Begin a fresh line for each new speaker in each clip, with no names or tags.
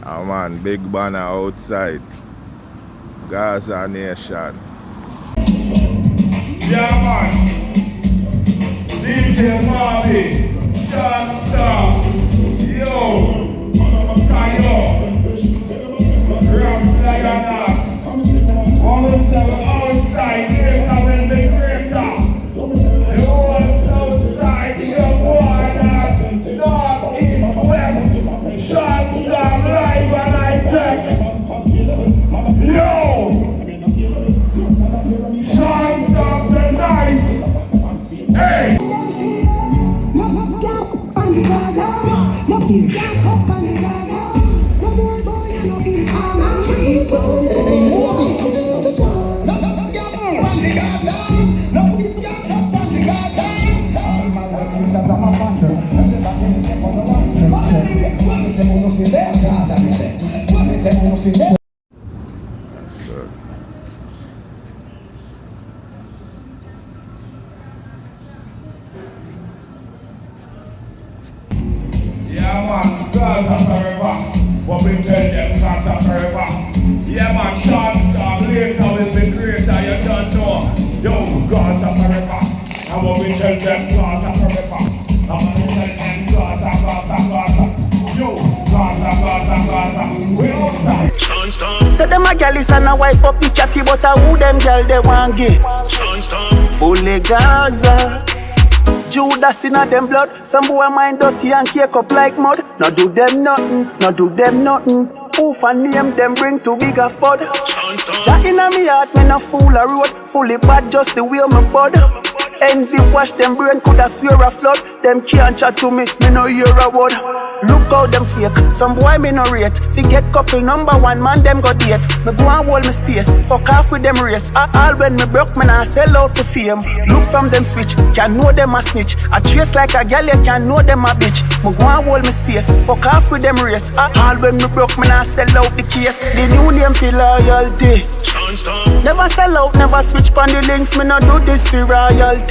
Oh man, big banner outside. Gaza Nation.
Yeah man. DJ Moby. Shawn. Yo. Tayo. Rough like a knot. Outside. Here coming the creator. The whole outside. Your boy. North, east, west. Shawn live and I text. Yo! Shawn tonight! Hey! Yeah man, Gaza forever. What we tell them, Gaza forever. Yeah man, Shawn later will be greater, you don't know. Yo, Gaza forever. And what we tell them, Gaza forever. And what we tell them, Gaza. Yo, Gaza. We outside.
So them a gal is and a wife up the chatty, but a who them gal they want get? Fully Gaza. Judas in a them blood. Some boy mind dirty and cake up like mud. No do them nothing. Who for name them bring to bigger fud. Jack in a me heart, me no fool a road. Fully bad just the way me bud. Envy wash them brain, coulda swear a flood. Them can't chat to me no hear a word. Look how them fake, some boy me no rate. Forget couple number one man them go date. Me go and hold me space, fuck off with them race. All when me broke me nah sell out for fame. Look from them switch, can know them a snitch. A trace like a gal, you can know them a bitch. Me go and hold me space, fuck off with them race. All when me broke me nah sell out the case. The new name for loyalty. Never sell out, never switch pon the links. Me no do this for royalty.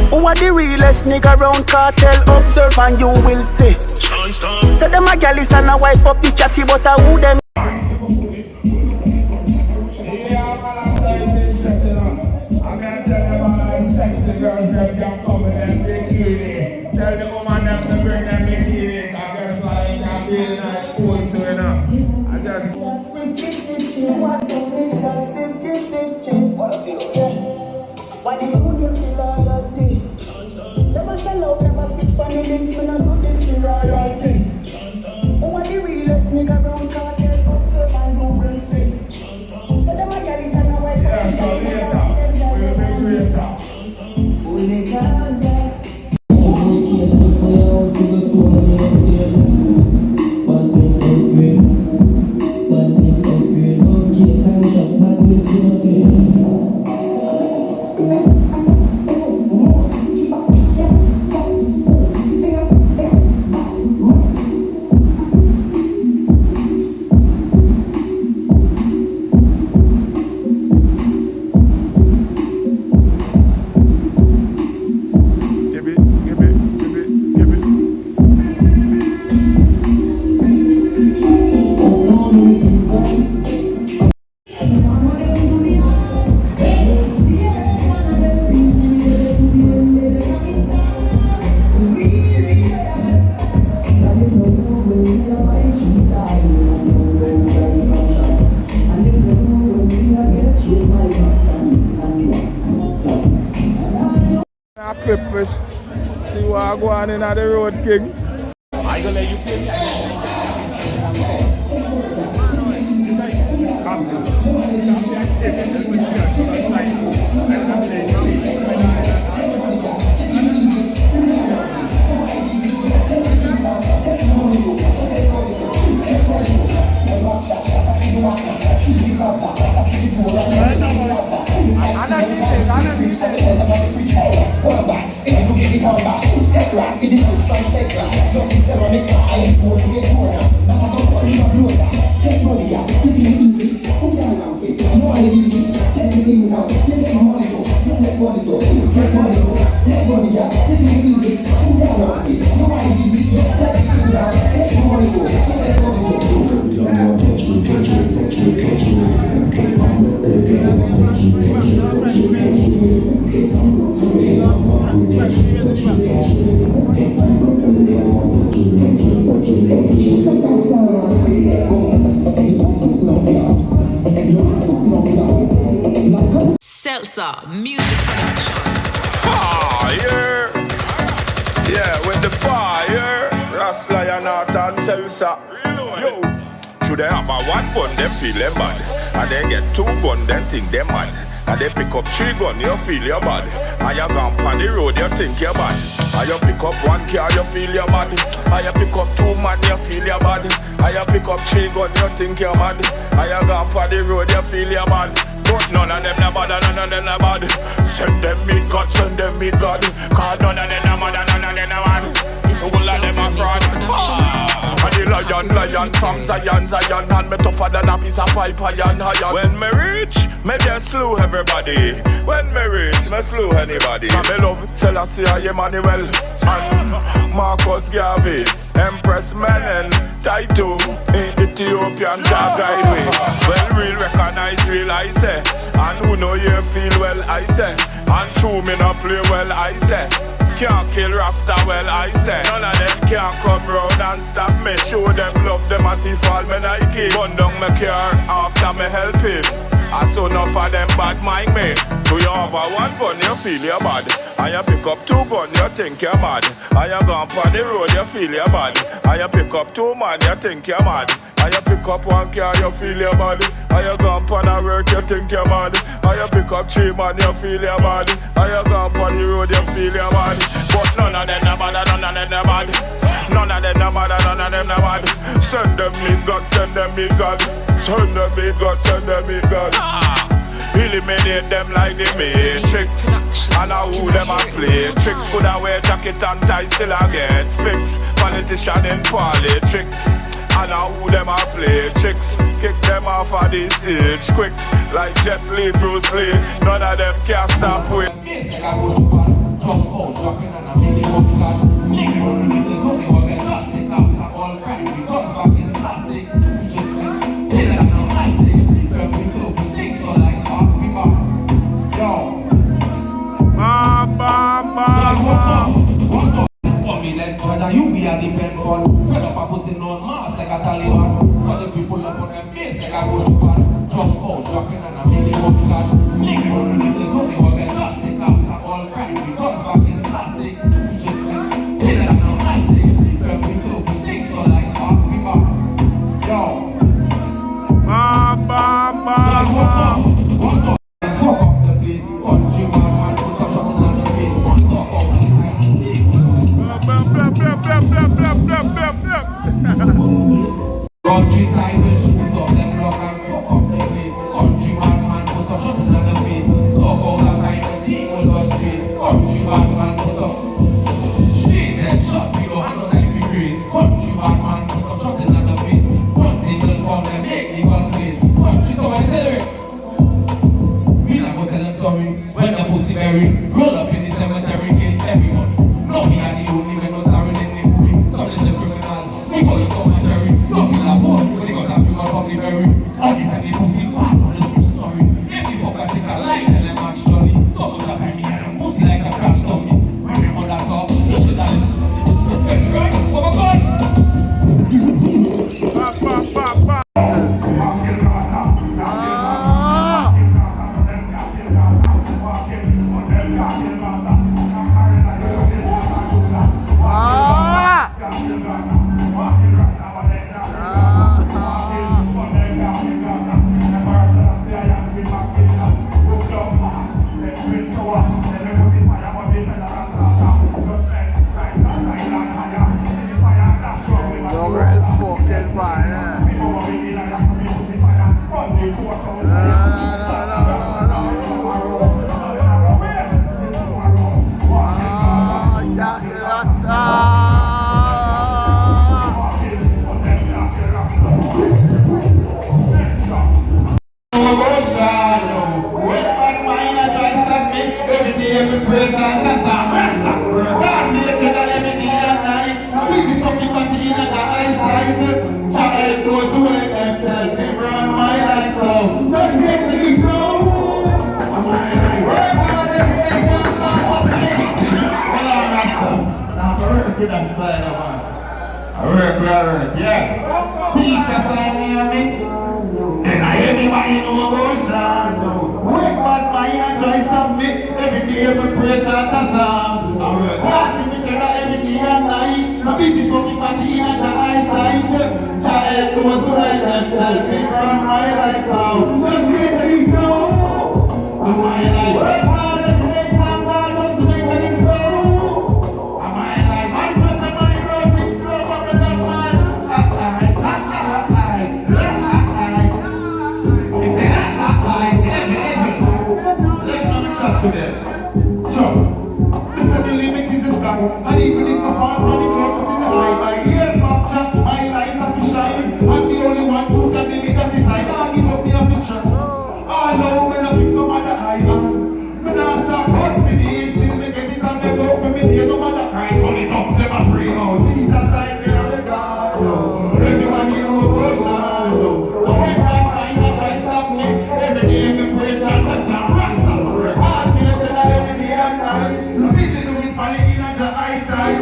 Who are the realest nigga round cartel? Observe and you will see. Say them a gal is and a wife up the chatty, but a who them?
Tell the woman them to bring them bikini. I guess like I'm being cool to it now. I just
Why the who them feel loyalty? Never sell out, never switch for the links. Me no do this for royalty. Who are the realest nigga round cartel? Observe and you will see. So them a gal is and a wife.
yeah, so later we'll be greater.
Fully Gaza.
Clip fish. See what I go on in the road, King.
I gonna let you play.
Nobody Gaza Music Productions.
Fire! Yeah, with the fire. Rasta and Art and Selsa. Yo! Should they have a one gun, them feel them bad. And they get two gun, them think them mad. And they pick up three gun, you feel your bad. And you gone on the road, you think you're bad. And you pick up one car, you feel your bad. And you pick up two man, you feel your bad. And you pick up three gun, you think you're mad. And you gone on the road, you feel your bad. But none of them not bad, none of them not bad. Send them meet God, send them meet God. Cause none of them not bad, none of them not bad. All of them are fraud. And the lion from Zion, and me tougher than a piece of pipe, iron. When me reach, me just slew everybody. When me reach, me slew anybody. And me love Selassie, Emmanuel, and Marcus Garvey, Empress Menen, Taito, Ethiopian Jah guide me. Well, real recognize real, I say. And who know you feel well, I say. And true me not play well, I say. Can't kill Rasta, well I say. None of them can't come round and stop me. Show them love them at the fall me Nike. Bun down my car after me help him. And so enough of them bad mind me. Do you have a one gun, you feel you're bad. And you pick up two gun, you think you're mad. And you gone on the road, you feel you're bad. And you pick up two man, you think you're mad. And you pick up one car, you feel you're bad. And you gone on a work, you think you're mad. And you pick up three man, you feel you're bad. And you gone on the road, you feel you're bad. But none of them are bad, none of them are bad. None of them are bad, none of them are bad. Send them meet God, send them meet God. Send them meet God, send them meet God. Eliminate them like the Matrix. And now who them a play tricks. Could I wear jacket and tie still I get fixed. Politician in politics. And now who them a play tricks. Kick them off of the stage quick. Like Jet Li, Bruce Lee. None of them can stop with.
You be a depend on. Fed up and putting on mask like a Taliban. But the people up on them face like a ghost fan. Jump out, dropping and a minimum cat. Nigga, there's only one that just take up all right. We got back in plastic. Just like till I'm not plastic. Perfect so we think so like half we back. Yo. Fuck up the beat. Country man, put some trouble on the beat. One talk out the Countryside will shoot up them block and fuck up the place. Country man put some trouble on the beat. Talk out the time and team will go straight. Country man put some straight and shot. We don't handle 90 degrees. Country man put some trouble on the beat. One thing will come and make the one place. Country so I say we not go tell them sorry when the pussy berry roll up in the cemetery, kill everyone. No, me are the only men who's are in the movie. Some is the criminal, we call it commentary. No, me not boss, when they got a few public berry. All the time the pussy pass on the street, sorry. If the fuck I take a line, tell them match Johnny. So much of me and a pussy like a crash dummy. When we mother talk, you should have listened. That's right, oh my God. Yeah. Teacher sign me a me. And I everybody know about Shawn. Work bad
I try to stop me. Every day I pray chant a psalm. I work hard to share every day and night. I'm busy for me party in your eyesight. Child goes to write themselves in from my lifestyle. Just grace and grow. I'm my life. Work hard and great time God just to make it grow. I'm my life. My son and my road is slow but the love man. To them. So, Mr. The limit is the sky. And even if my heart and the clock is in the high, I hear capture my life of the shine. I'm the only one who can limit and decide. I give up me a picture. I know when I fix no matter island. When I stop out for the east, still make it and they go for me. They no matter kind. Hold it up, never bring out. Jesus like me on the guard. Everyone you know goes on. So every time I try to stop me, every day every praise and the stop. Busy doing falling in your eyesight.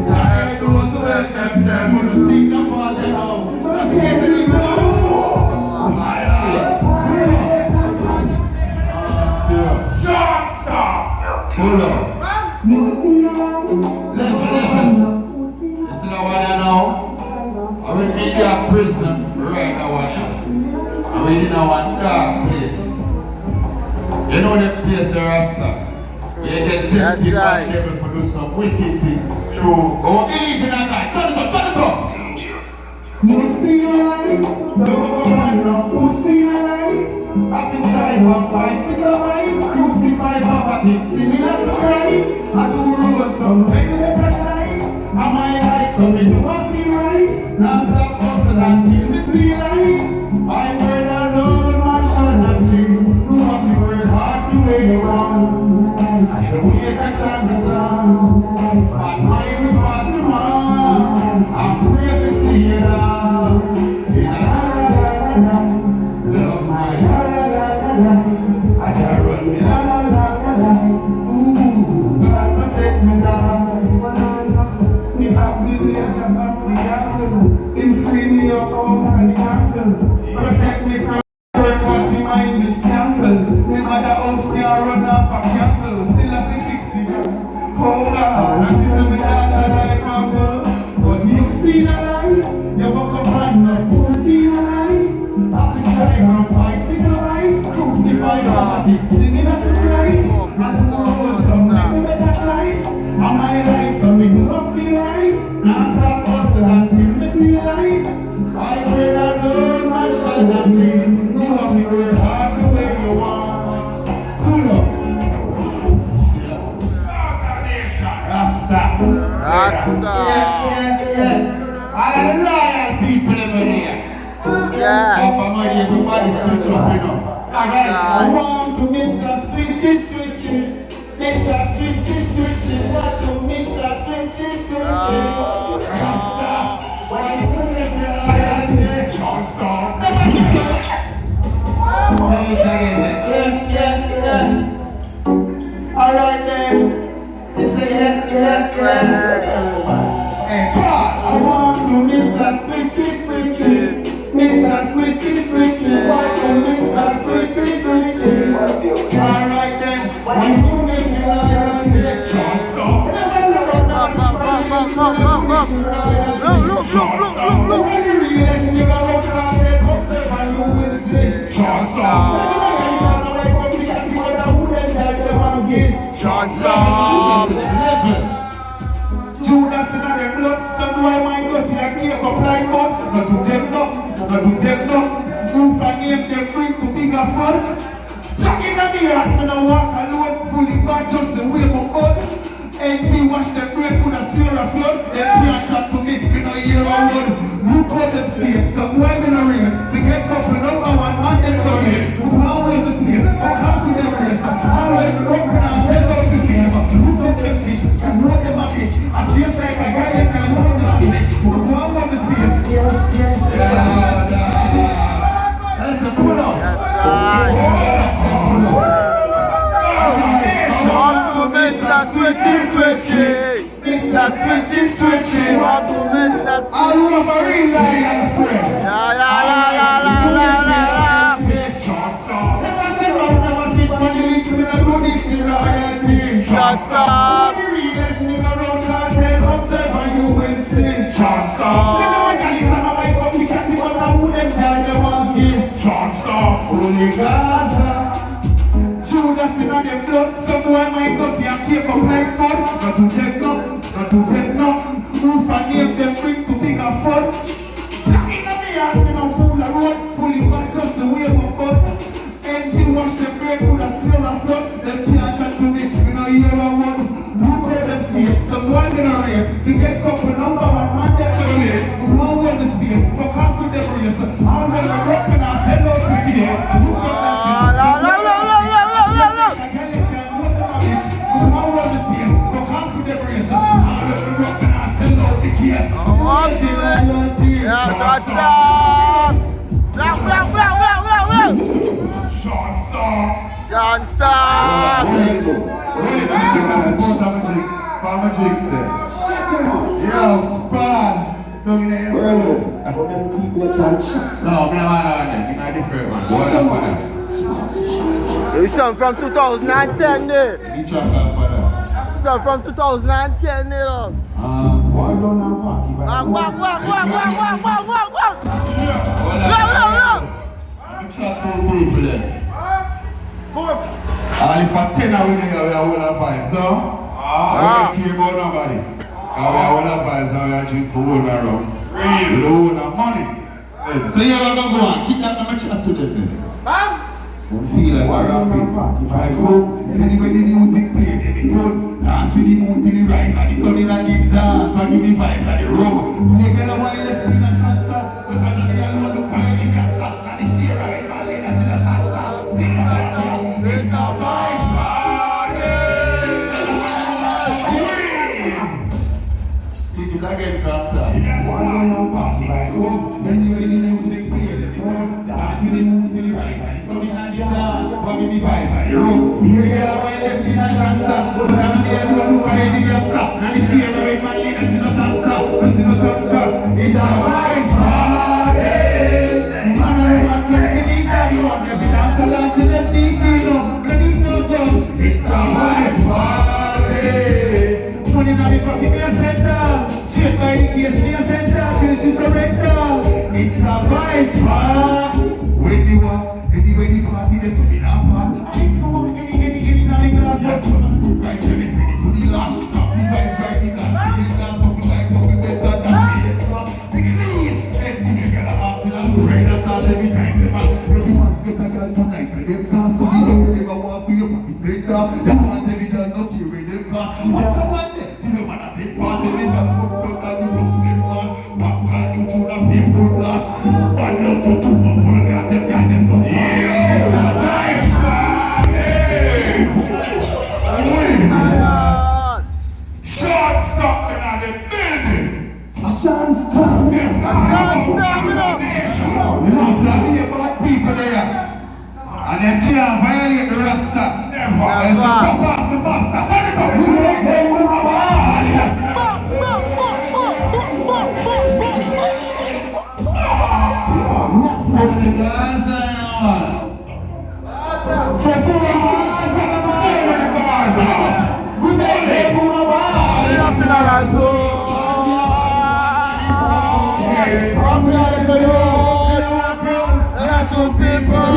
Tired those who help themselves when you sing the part they know. Just get to the ground. My life. Stop, stop. Hold on. Level. This is the one I know. I will be in your prison right now. I will in one dark place. You know the place the Rasta. You get tempted by the devil for do some wicked things. True. Go even at night. Turn it up. You see your life. Don't go on now. You see your life. As this time of fight for survive. Crucify poverty. Similar to Christ. I do road some make me precise. And my life so me do what me right. Now stop hustle and kill me see life. My word alone man shall not live. Do what me work hard to way you want. I don't make a transition, but my reverse remarks, I'm ready to see it out. Love my la-la-la-la-la, I just run me la-la-la-la-la. Ooh, God protect me life. Me have the danger of the jungle, him free me up over the jungle. Protect me from cause me mind is scandal. The mother house can't run off a candle. Still have to fix it. Oh God, I see some dance life humble. But you see the life, you walk up and up. You see the life, after strive and fight for survive. Crucify poverty, singing at the Christ. And the world some make me better choice. And my life so me do not feel right. Now stop hustle and till me see light. I pray that Lord my shall not be. Me work hard the way you want. Pull up. Rasta. Yeah. All the loyal people over there.
Yeah.
Everybody switch up, you know. I want to miss a switchy. Miss a switchy. Want to miss a switchy. Rasta. When you put it in the loyalty, just stop. Yeah. Alright then. You say yeah. Hey, God, I want to miss a switchy. Miss a switchy. Want to miss a switchy. Alright then. When you miss me, I just stop. Look. When you realize you got to call it, and you will say, just stop. Judas in the blood, some boy might go to a cave of like God. Not do them no. You can name them bring to bigger fun. Chuck in the mirror, and I walk alone, fully back just the way my own. And we watch them break with a sphere of flood. Then can't shot to me, we no hear a word. You call them slave, some boy in a race. They get couple number one, and then go in. Who always the slave, how come to them race? Always the rock and I said out the slave. Who's not the fish, and know them a fish. I'm just like a guy that can know the fish. Who always the slave. That's the pull up.
Yes, Mr. Switchy. Want to Mr. Switchy.
All over real life and friend.
La.
Never say love, never teach money,
Gaza.
Judas in on them blood, some boy might not be a keep up like fun. Not to take nothing, not to take nothing. Who for name them bring to bigger fun? Jack in the yard, me no fool a road, fully back just the way of bud. Empty wash them bread, put a smell of blood. Them can't chat to me, me no hear a word. Who call the state? Some boy me no race. They get couple number one man they can relate. Who won't hold the space, fuck off with them race. All when the rock and I sell out to fear. Who got the space?
Shawn Star.
Farmer Jakes there. Yo, Brad. No, you know. No, I'm not different.
You son from 2010 there.
You try to find out.
Son from 2010 there.
Why don't I walk?
Bang.
If I 10 hours, we have all our vibes, no? I don't care about nobody. We have all our vibes, now we are drinking for all around. We don't have money. So you have to go on, keep that number chat to them. Don't feel like we're rapping. If I go, anyway the music play, they be good. Dance with the moon till it rise, and the sun in a deep dance, and give the vibes and the rum. They get a while left in a transfer, but I don't know what the party can stop, and the share of it, and it's in a salsa. It's a vibe party! Did you again, Costa? Why don't you party by school? Then you really music play, they be good. Dance with the moon till it rise, and the sun in a deep dance, and give the vibes and the rum. Here get a while left in a transfer, but I don't know what the party can stop, and the share of it, and it's in a salsa. It's a vibe party! It's a vibe party. Money now you fucking get a center. Straight by the case, see a center. Till you surrender. It's a vibe party. When the one, anyway the party, there's something up past. Any now the glass. Right to the spirit to the last. Top the vibes right the glass. The glass fucking like fucking better than the clean. Everything you gotta ask in a rain. That's all every time. Everyone get a girl tonight. And them cast to the door. Never walk with your pockets straight down. That one tell you just not you with them cast. What's the one there? You know what I think? Part of it. I'm going to go down the road. Step on. What can you do that be full glass? One no to two more full glass. Them guys is so yeah. It's a vibe party. Short stop in the building. A Shawn Star. You know, here for people there. And they can't violate the Rasta. Never. There's a pop off the master. We make them with a ball. Gaza. So full of hearts and I'm saying with the Gaza. We make them with a ball.
Nothing on our soul. From the other coyote, and I show people.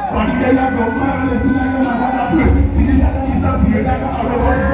Body they are go, man, let's see how you